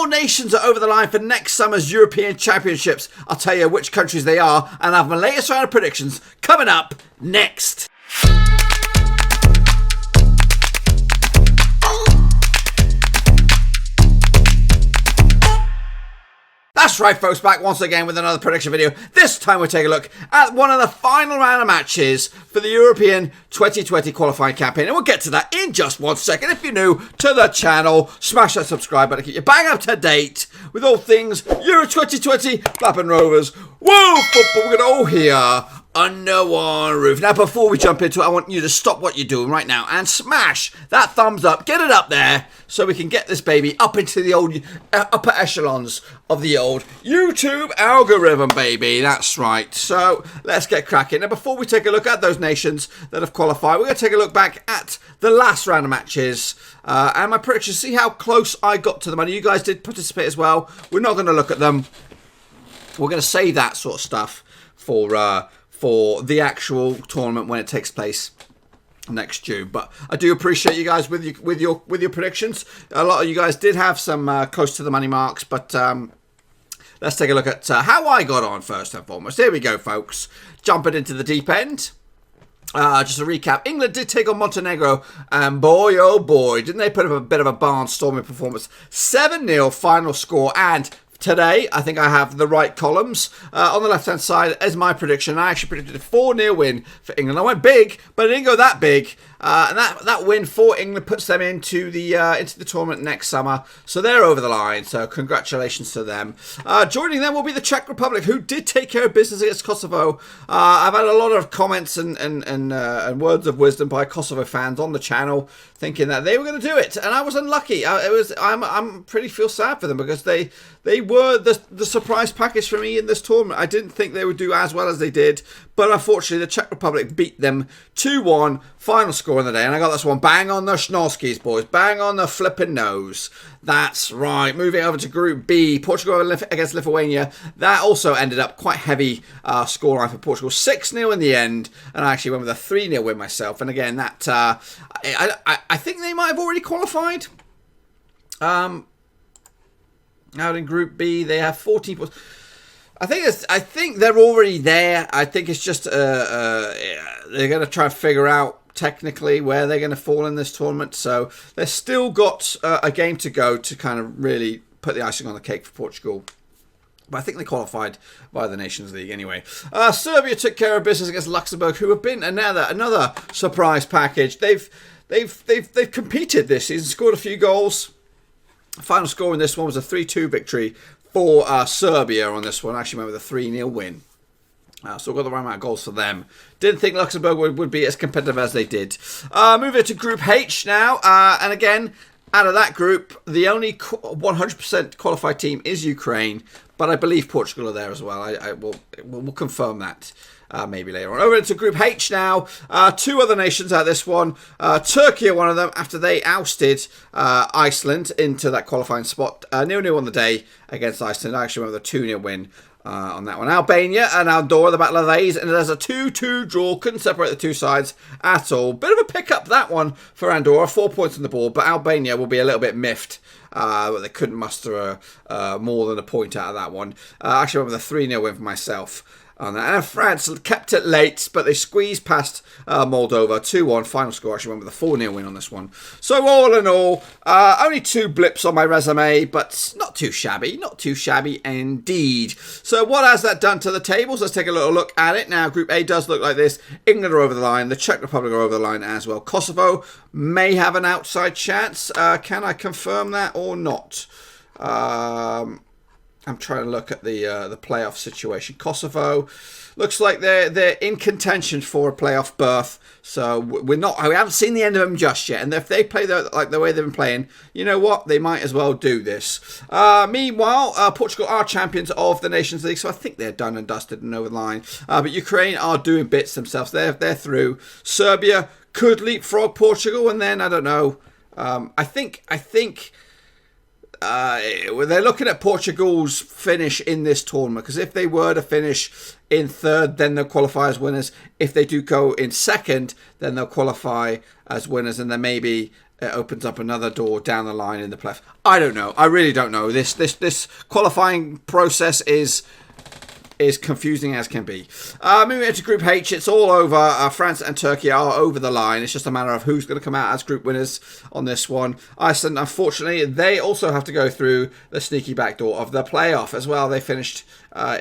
4 nations are over the line for next summer's European Championships. I'll tell you which countries they are, and I have my latest round of predictions coming up next. That's right, folks, back once again with another prediction video. This time we'll take a look at one of the final round of matches for the European 2020 qualifying campaign. And we'll get to that in just 1 second. If you're new to the channel, smash that subscribe button to keep you bang up to date with all things Euro 2020, Flapping Rovers, World Football. We're going to all hear under one roof. Now, before we jump into it, I want you to stop what you're doing right now and smash that thumbs up. Get it up there so we can get this baby up into the old upper echelons of the old YouTube algorithm, baby. That's right. So let's get cracking. Now, before we take a look at those nations that have qualified, we're going to take a look back at the last round of matches and my predictions. See how close I got to them. I know you guys did participate as well. We're not going to look at them. We're going to save that sort of stuff for the actual tournament when it takes place next June. But I do appreciate you guys with your predictions. A lot of you guys did have some close to the money marks, but let's take a look at how I got on first and foremost. Here we go, folks. Jumping into the deep end. Just a recap. England did take on Montenegro, and boy, oh boy, didn't they put up a bit of a barnstorming performance. 7-0 final score, and today, I think I have the right columns. On the left-hand side is my prediction. I actually predicted a 4-0 win for England. I went big, but it didn't go that big. And that win for England puts them into the tournament next summer. So they're over the line. So congratulations to them. Joining them will be the Czech Republic, who did take care of business against Kosovo. I've had a lot of comments and words of wisdom by Kosovo fans on the channel, thinking that they were going to do it, and I was unlucky. I'm pretty feel sad for them because they were the surprise package for me in this tournament. I didn't think they would do as well as they did, but unfortunately the Czech Republic beat them 2-1. Final score in the day, and I got this one bang on the schnorskis, boys. Bang on the flipping nose. That's right. Moving over to Group B, Portugal against Lithuania. That also ended up quite heavy scoreline for Portugal. 6-0 in the end, and I actually went with a 3-0 win myself. And again, that I think they might have already qualified. Out in Group B, they have 14 points. I think they're already there. I think it's just they're going to try and figure out technically where they're going to fall in this tournament. So they've still got a game to go to kind of really put the icing on the cake for Portugal. But I think they qualified via the Nations League anyway. Serbia took care of business against Luxembourg, who have been another surprise package. They've competed this season, scored a few goals. Final score in this one was a 3-2 victory for Serbia on this one. I actually went with a 3-0 win. So we've got the right amount of goals for them. Didn't think Luxembourg would be as competitive as they did. Moving to Group H now. And again, out of that group, the only 100% qualified team is Ukraine. But I believe Portugal are there as well. We'll confirm that maybe later on. Over into Group H now. 2 other nations out of this one. Turkey are one of them after they ousted Iceland into that qualifying spot. 0-0 on the day against Iceland. I actually went with a 2-0 win on that one. Albania and Andorra, the Battle of A's, and there's a 2-2 draw. Couldn't separate the two sides at all. Bit of a pickup, that one, for Andorra. 4 points on the board, but Albania will be a little bit miffed. But they couldn't muster more than a point out of that one. I actually went with a 3-0 win for myself on that. And France kept it late, but they squeezed past Moldova 2-1. Final score, actually went with a 4-0 win on this one. So all in all, only 2 blips on my resume, but not too shabby. Not too shabby indeed. So what has that done to the tables? Let's take a little look at it. Now, Group A does look like this. England are over the line. The Czech Republic are over the line as well. Kosovo may have an outside chance. Can I confirm that or not? I'm trying to look at the playoff situation. Kosovo looks like they're in contention for a playoff berth. So we haven't seen the end of them just yet. And if they play like the way they've been playing, you know what? They might as well do this. Meanwhile, Portugal are champions of the Nations League, so I think they're done and dusted and over the line. But Ukraine are doing bits themselves. They're through. Serbia could leapfrog Portugal, and then I don't know. I think they're looking at Portugal's finish in this tournament, because if they were to finish in third, then they'll qualify as winners. If they do go in second, then they'll qualify as winners, and then maybe it opens up another door down the line in the playoffs. I don't know. I really don't know. This qualifying process is confusing as can be. Moving into Group H, it's all over. France and Turkey are over the line. It's just a matter of who's going to come out as group winners on this one. Iceland, unfortunately, they also have to go through the sneaky backdoor of the playoff as well. They finished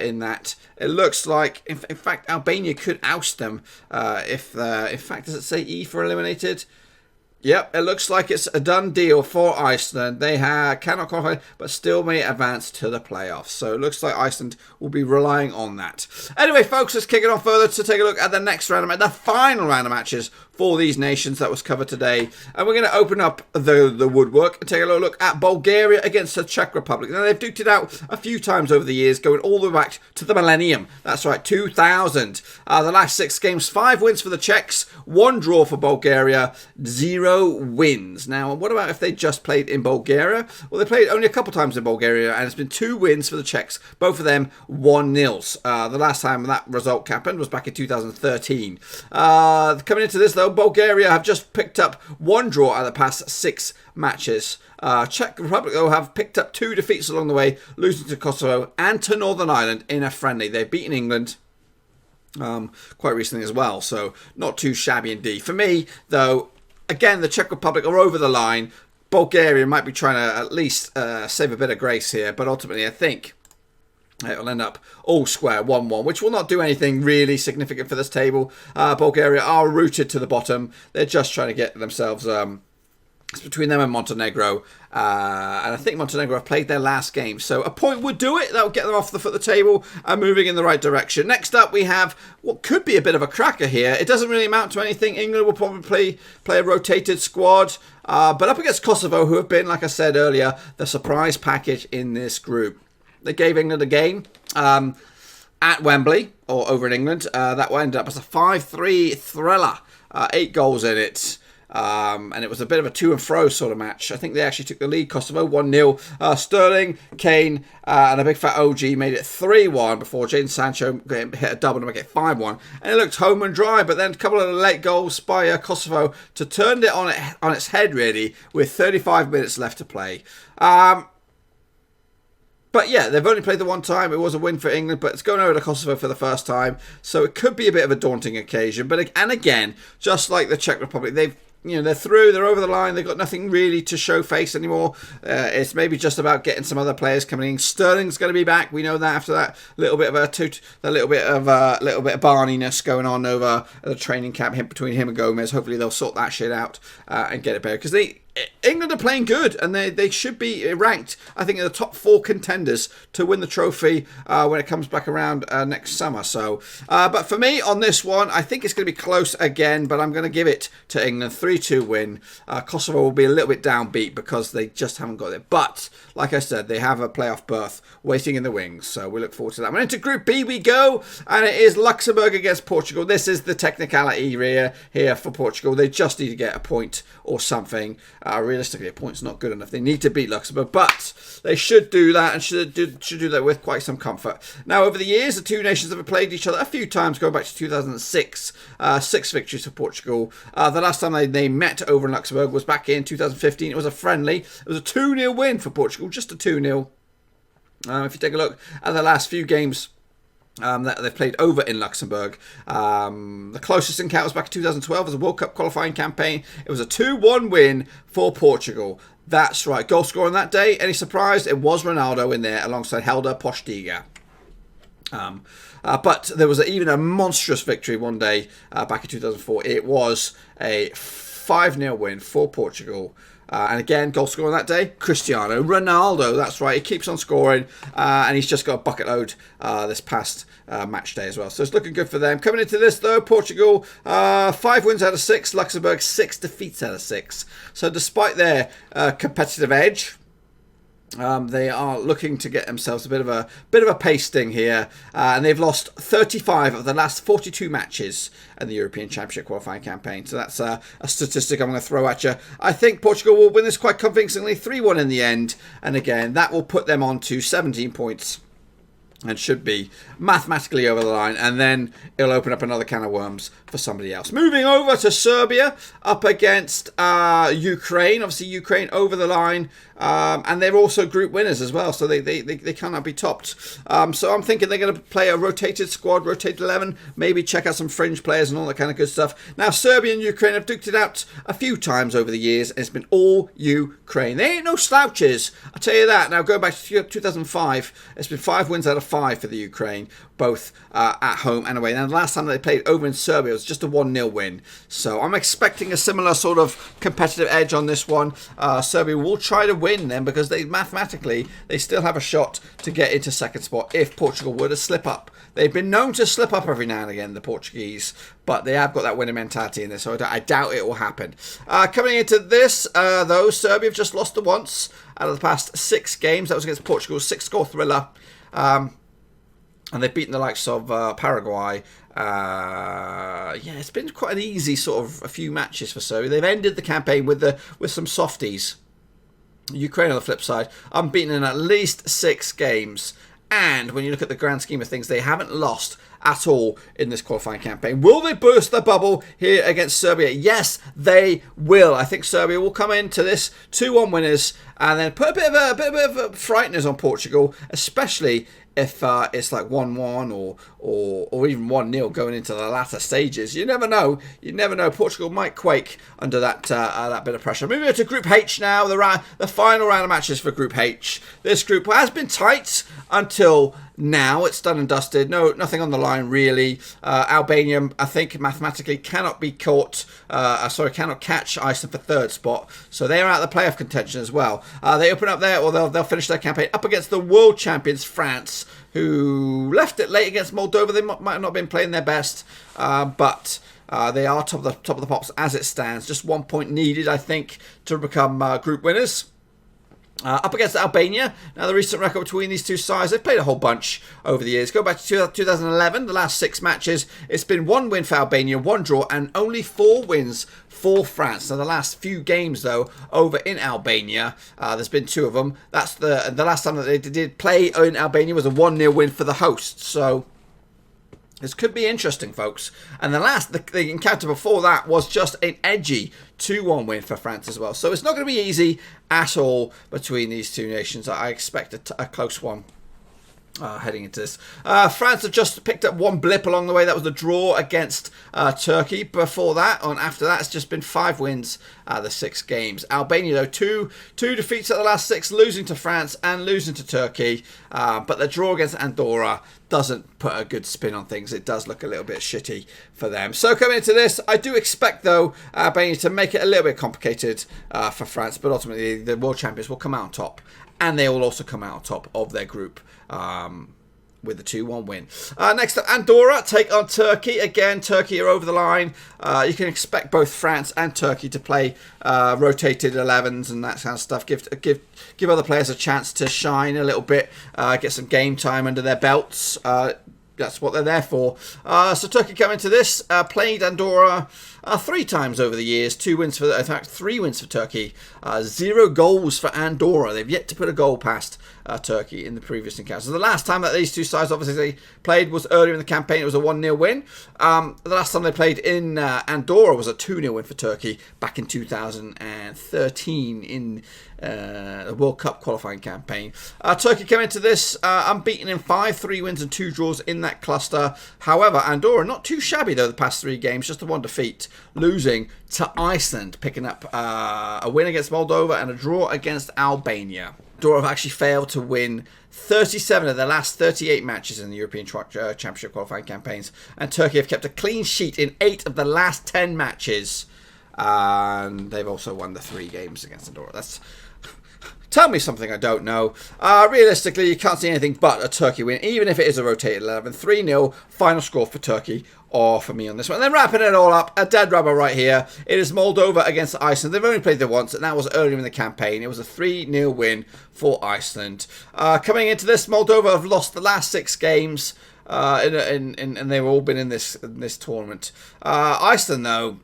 in that. It looks like, in fact, Albania could oust them. In fact, does it say E for eliminated? Yep, it looks like it's a done deal for Iceland. They cannot qualify, but still may advance to the playoffs. So it looks like Iceland will be relying on that. Anyway, folks, let's kick it on further to take a look at the next round of matches, the final round of matches for these nations that was covered today. And we're going to open up the woodwork and take a look at Bulgaria against the Czech Republic. Now, they've duked it out a few times over the years, going all the way back to the millennium. That's right, 2000. The last 6 games, 5 wins for the Czechs, 1 draw for Bulgaria, 0 wins. Now, what about if they just played in Bulgaria? Well, they played only a couple times in Bulgaria, and it's been 2 wins for the Czechs, both of them 1-0. The last time that result happened was back in 2013. Coming into this, though, Bulgaria have just picked up 1 draw out of the past 6 matches. Czech Republic, though, have picked up 2 defeats along the way, losing to Kosovo and to Northern Ireland in a friendly. They've beaten England quite recently as well, so not too shabby indeed. For me, though, again, the Czech Republic are over the line. Bulgaria might be trying to at least save a bit of grace here, but ultimately I think it'll end up all square, 1-1, which will not do anything really significant for this table. Bulgaria are rooted to the bottom. They're just trying to get themselves... it's between them and Montenegro. And I think Montenegro have played their last game. So a point would do it. That would get them off the table and moving in the right direction. Next up, we have what could be a bit of a cracker here. It doesn't really amount to anything. England will probably play a rotated squad. But up against Kosovo, who have been, like I said earlier, the surprise package in this group. They gave England a game at Wembley, or over in England. That ended up as a 5-3 thriller. 8 goals in it. And it was a bit of a to and fro sort of match. I think they actually took the lead, Kosovo, 1-0. Sterling, Kane, and a big fat OG made it 3-1 before Jadon Sancho hit a double to make it 5-1. And it looked home and dry, but then a couple of late goals by Kosovo to turn it on its head, really, with 35 minutes left to play. But yeah, they've only played the one time. It was a win for England, but it's going over to Kosovo for the first time. So it could be a bit of a daunting occasion. And again, just like the Czech Republic, they're through, they're over the line, they've got nothing really to show face anymore. It's maybe just about getting some other players coming in. Sterling's going to be back, we know that after that little bit of Barney-ness going on over the training camp between him and Gomez. Hopefully they'll sort that shit out and get it better, because England are playing good, and they should be ranked, I think, in the top 4 contenders to win the trophy when it comes back around next summer. So, but for me on this one, I think it's going to be close again, but I'm going to give it to England. 3-2 win. Kosovo will be a little bit downbeat because they just haven't got it. But, like I said, they have a playoff berth waiting in the wings, so we look forward to that. We're into Group B we go, and it is Luxembourg against Portugal. This is the technicality here for Portugal. They just need to get a point or something. Realistically, a point's not good enough. They need to beat Luxembourg, but they should do that, and should do that with quite some comfort. Now, over the years, the two nations have played each other a few times, going back to 2006. 6 victories for Portugal. The last time they met over in Luxembourg was back in 2015. It was a friendly. It was a 2-0 win for Portugal, just a 2-0. If you take a look at the last few games that they've played over in Luxembourg. The closest encounter was back in 2012 as a World Cup qualifying campaign. It was a 2-1 win for Portugal. That's right. Goal scorer on that day. Any surprise? It was Ronaldo in there alongside Helder Postiga. But there was even a monstrous victory one day back in 2004. It was a 5-0 win for Portugal. And again, goal scorer on that day, Cristiano Ronaldo. That's right, he keeps on scoring, and he's just got a bucket load this past match day as well. So it's looking good for them. Coming into this, though, Portugal, 5 wins out of 6. Luxembourg, 6 defeats out of 6. So despite their competitive edge, They are looking to get themselves a bit of a pasting here, and they've lost 35 of the last 42 matches in the European Championship qualifying campaign. So that's a statistic I'm going to throw at you. I think Portugal will win this quite convincingly, 3-1 in the end, and again that will put them on to 17 points. And should be mathematically over the line. And then it'll open up another can of worms for somebody else. Moving over to Serbia up against Ukraine. Obviously, Ukraine over the line. And they're also group winners as well. So they cannot be topped. So I'm thinking they're going to play a rotated squad, rotated 11. Maybe check out some fringe players and all that kind of good stuff. Now, Serbia and Ukraine have duked it out a few times over the years. And it's been all Ukraine. They ain't no slouches. I'll tell you that. Now, going back to 2005, it's been 5 wins out of 5 for the Ukraine, both at home and away. Now, the last time they played over in Serbia was just a 1-0 win. So I'm expecting a similar sort of competitive edge on this one. Serbia will try to win then because mathematically they still have a shot to get into second spot if Portugal were to slip up. They've been known to slip up every now and again, the Portuguese, but they have got that winning mentality in this, so I doubt it will happen. Coming into this, though, Serbia have just lost once out of the past 6 games. That was against Portugal's 6-score thriller. And they've beaten the likes of Paraguay. It's been quite an easy sort of a few matches for Serbia. They've ended the campaign with some softies. Ukraine on the flip side, unbeaten in at least 6 games. And when you look at the grand scheme of things, they haven't lost at all in this qualifying campaign. Will they burst the bubble here against Serbia? Yes, they will. I think Serbia will come into this 2-1 winners and then put a bit of frighteners on Portugal, especially if it's like 1-1 or even 1-0 going into the latter stages. You never know. You never know. Portugal might quake under that bit of pressure. Moving on to Group H now, the final round of matches for Group H. This group has been tight until now. It's done and dusted. Nothing on the line really. Albania, I think, mathematically cannot catch Iceland for third spot. So they are out of the playoff contention as well. They open up there, or they'll finish their campaign up against the world champions France, who left it late against Moldova. They might not have been playing their best, but they are top of the pops as it stands. Just 1 point needed, I think, to become group winners. Up against Albania. Now, the recent record between these two sides, they've played a whole bunch over the years. Go back to 2011, the last 6 matches. It's been 1 win for Albania, 1 draw, and only 4 wins for France. Now, the last few games, though, over in Albania, there's been 2 of them. That's the last time that they did play in Albania was a 1-0 win for the hosts. So this could be interesting, folks. And the encounter before that was just an edgy 2-1 win for France as well. So it's not going to be easy at all between these two nations. I expect a close one. Heading into this. France have just picked up 1 blip along the way. That was the draw against Turkey. Before that, and after that, it's just been 5 wins the 6 games. Albania, though, two defeats at the last 6, losing to France and losing to Turkey. But the draw against Andorra doesn't put a good spin on things. It does look a little bit shitty for them. So coming into this, I do expect, though, Albania to make it a little bit complicated for France. But ultimately, the world champions will come out on top. And they will also come out on top of their group with the 2-1 win. Next up, Andorra take on Turkey. Again, Turkey are over the line. You can expect both France and Turkey to play rotated 11s and that kind of stuff. Give other players a chance to shine a little bit, get some game time under their belts. That's what they're there for. So Turkey come into this, played Andorra 3 times over the years. 3 wins for Turkey. 0 goals for Andorra. They've yet to put a goal past Turkey in the previous encounters. The last time that these two sides obviously played was earlier in the campaign. It was a 1-0 win. The last time they played in Andorra was a 2-0 win for Turkey back in 2013 in the World Cup qualifying campaign. Turkey came into this unbeaten in 5, 3 wins and 2 draws in that cluster. However, Andorra not too shabby though the past 3 games, just the 1 defeat, losing to Iceland, picking up a win against Moldova and a draw against Albania. Andorra have actually failed to win 37 of their last 38 matches in the European Championship qualifying campaigns, and Turkey have kept a clean sheet in 8 of the last 10 matches, and they've also won the 3 games against Andorra. Tell me something I don't know. Realistically, you can't see anything but a Turkey win, even if it is a rotated 11. 3-0 final score for Turkey, or for me on this one. And then wrapping it all up, a dead rubber right here. It is Moldova against Iceland. They've only played there once, and that was earlier in the campaign. It was a 3-0 win for Iceland. Coming into this, Moldova have lost the last 6 games, and they've all been in this tournament. Iceland, though,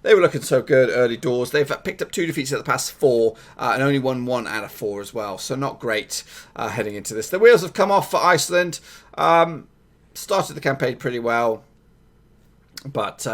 they were looking so good early doors. They've picked up 2 defeats at the past 4 and only won 1 out of 4 as well. So not great heading into this. The wheels have come off for Iceland. Started the campaign pretty well. But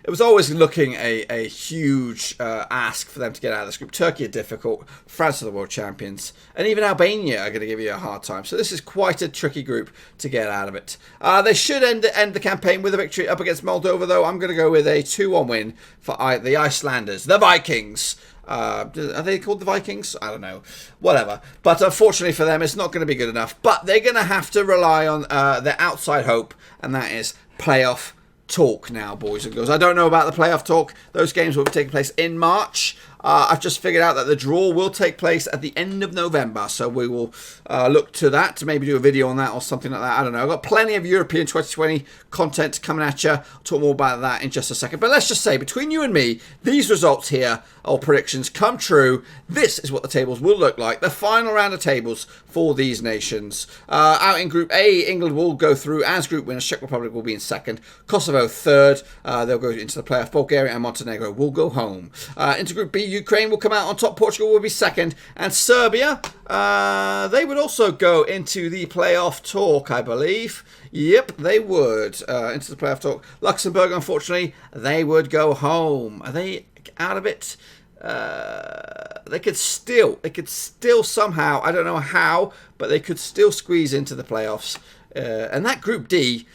it was always looking a huge ask for them to get out of this group. Turkey are difficult. France are the world champions. And even Albania are going to give you a hard time. So this is quite a tricky group to get out of it. They should end the campaign with a victory up against Moldova, though. I'm going to go with a 2-1 win for the Icelanders, the Vikings. Are they called the Vikings? I don't know. Whatever. But unfortunately for them, it's not going to be good enough. But they're going to have to rely on their outside hope, and that is playoff talk now, boys and girls. I don't know about the playoff talk. Those games will be taking place in March. I've just figured out that the draw will take place at the end of November, so we will look to that to maybe do a video on that or something like that. I don't know. I've got plenty of European 2020 content coming at you. I'll talk more about that in just a second. But let's just say, between you and me, these results here, or predictions, come true. This is what the tables will look like. The final round of tables for these nations. Out in Group A, England will go through as group winners. Czech Republic will be in second. Kosovo third. They'll go into the playoff. Bulgaria and Montenegro will go home. Into Group B, Ukraine will come out on top. Portugal will be second. And Serbia, they would also go into the playoff talk, I believe. Yep, they would. Into the playoff talk. Luxembourg, unfortunately, they would go home. Are they out of it? They could still somehow, I don't know how, but they could still squeeze into the playoffs. And that Group D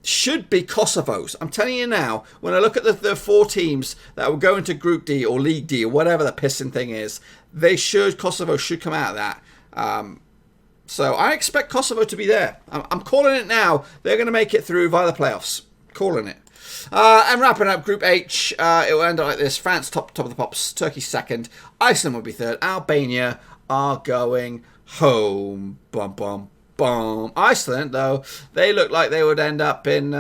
should be Kosovo's. I'm telling you now, when I look at the 4 teams that will go into Group D or League D or whatever the pissing thing is, Kosovo should come out of that. So I expect Kosovo to be there. I'm calling it now. They're going to make it through via the playoffs. Calling it. And wrapping up Group H, it will end up like this. France top of the pops, Turkey second, Iceland will be third, Albania are going home. Bum, bum, bum. Iceland, though, they look like they would end up in...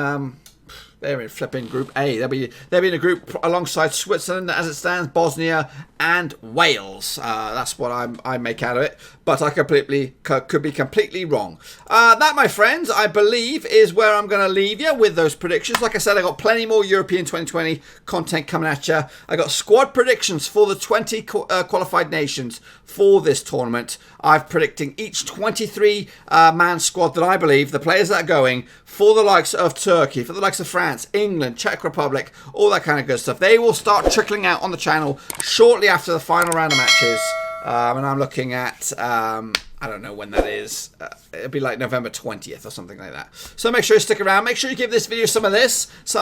they're in flipping Group A. They'll be in a group alongside Switzerland, as it stands, Bosnia and Wales. That's what I make out of it. But I could be completely wrong. That, my friends, I believe is where I'm going to leave you with those predictions. Like I said, I got plenty more European 2020 content coming at you. I got squad predictions for the 20 qualified nations for this tournament. I'm predicting each 23-man squad that I believe, the players that are going, for the likes of Turkey, for the likes of France, England, Czech Republic, all that kind of good stuff. They will start trickling out on the channel shortly after the final round of matches. And I'm looking at, I don't know when that is. It'll be like November 20th or something like that. So make sure you stick around. Make sure you give this video some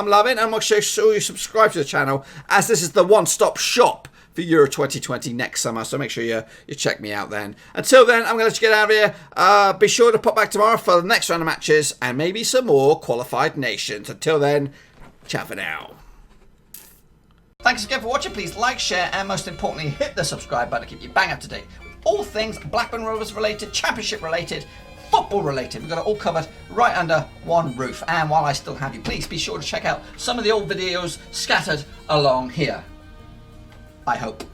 love in. And make sure you subscribe to the channel, as this is the one-stop shop for Euro 2020 next summer. So make sure you check me out then. Until then, I'm going to let you get out of here. Be sure to pop back tomorrow for the next round of matches and maybe some more qualified nations. Until then, ciao for now. Thanks again for watching. Please like, share, and most importantly, hit the subscribe button to keep you bang up to date with all things Blackburn Rovers related, Championship related, football related. We've got it all covered right under one roof. And while I still have you, please be sure to check out some of the old videos scattered along here. I hope.